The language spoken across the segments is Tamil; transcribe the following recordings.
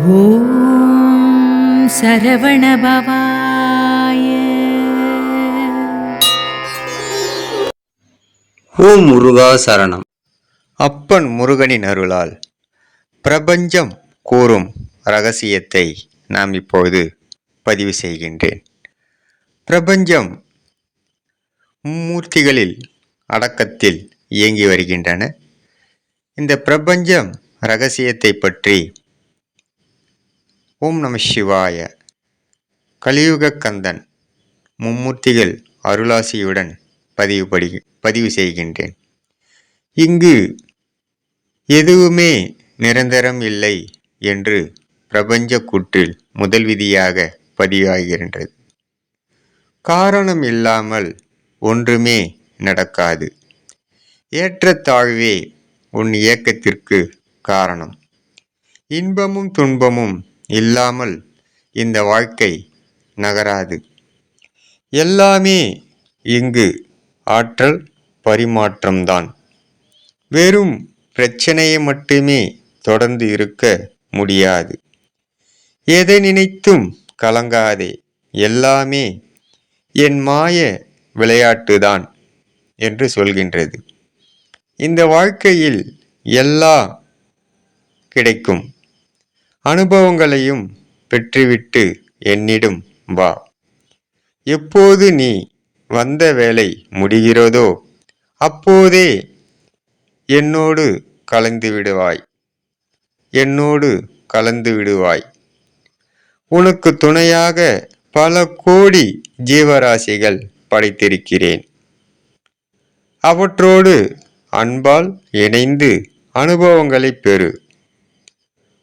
ஓம் சரவணபவாய. ஓம் முருகா சரணம். அப்பன் முருகனின் அருளால் பிரபஞ்சம் கூறும் இரகசியத்தை நாம் இப்போது பதிவு செய்கின்றேன். பிரபஞ்சம் மும்மூர்த்திகளில் அடக்கத்தில் இயங்கி வருகின்றன. இந்த பிரபஞ்சம் இரகசியத்தை பற்றி ஓம் நம சிவாய கலியுக கந்தன் மும்மூர்த்திகள் அருளாசியுடன் பதிவு செய்கின்றேன். இங்கு எதுவுமே நிரந்தரம் இல்லை என்று பிரபஞ்ச கூற்றில் முதல் விதியாக பதிவாகின்றது. காரணம் இல்லாமல் ஒன்றுமே நடக்காது. ஏற்றத்தாழ்வே உன் இயக்கத்திற்கு காரணம். இன்பமும் துன்பமும் இல்லாமல் இந்த வாழ்க்கை நகராது. எல்லாமே இங்கு ஆற்றல் பரிமாற்றம்தான். வெறும் பிரச்சனையை மட்டுமே தொடர்ந்து இருக்க முடியாது. எதை நினைத்தும் கலங்காதே, எல்லாமே என் மாய விளையாட்டுதான் என்று சொல்கின்றது. இந்த வாழ்க்கையில் எல்லாம் கிடைக்கும். அனுபவங்களையும் பெற்றுவிட்டு என்னிடம் வா. எப்போது நீ வந்த வேலை முடிகிறதோ அப்போதே என்னோடு கலந்து விடுவாய். உனக்கு துணையாக பல கோடி ஜீவராசிகள் படைத்திருக்கிறேன். அவற்றோடு அன்பால் இணைந்து அனுபவங்களை பெறு.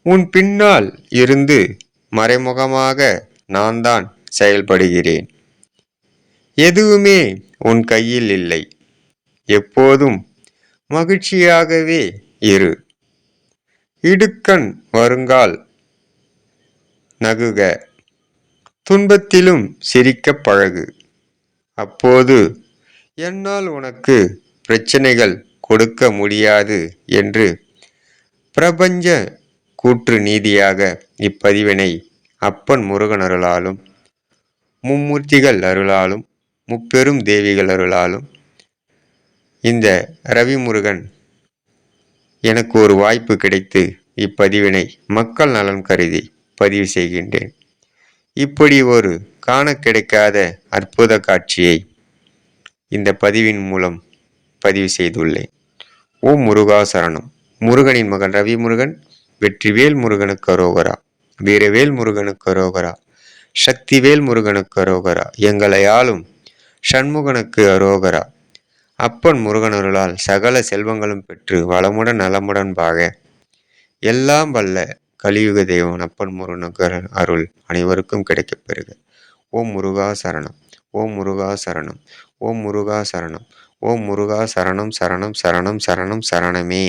உன் பின்னால் இருந்து மறைமுகமாக நான் தான் செயல்படுகிறேன். எதுவுமே உன் கையில் இல்லை. எப்போதும் மகிழ்ச்சியாகவே இரு. இடுக்கண் வருங்கால் நகுக. துன்பத்திலும் சிரிக்க பழகு. அப்போது என்னால் உனக்கு பிரச்சனைகள் கொடுக்க முடியாது என்று பிரபஞ்ச கூற்று நீதியாக இப்பதிவினை அப்பன் முருகன் அருளாலும் மும்மூர்த்திகள் அருளாலும் முப்பெரும் தேவிகள் அருளாலும் இந்த ரவி முருகன் எனக்கு ஒரு வாய்ப்பு கிடைத்து இப்பதிவினை மக்கள் நலன் கருதி பதிவு செய்கின்றேன். இப்படி ஒரு காண கிடைக்காத அற்புத காட்சியை இந்த பதிவின் மூலம் பதிவு செய்துள்ளேன். ஓம் முருகா சரணம். முருகனின் மகன் ரவி முருகன். வெற்றிவேல் முருகனுக்கு அரோகரா. வீரவேல் முருகனுக்கு அரோகரா. சக்திவேல் முருகனுக்கு அரோகரா. எங்களை ஆளும் சண்முகனுக்கு அரோகரா. அப்பன் முருகனருளால் சகல செல்வங்களும் பெற்று வளமுடன் நலமுடன் வாழ எல்லாம் வல்ல கலியுக தெய்வம் அப்பன் முருகனுக்கு அருள் அனைவருக்கும் கிடைக்கப் பெறுக. ஓம் முருகா சரணம். ஓம் முருகா சரணம். ஓம் முருகா சரணம். ஓம் முருகா சரணம் சரணம் சரணம் சரணம் சரணமே.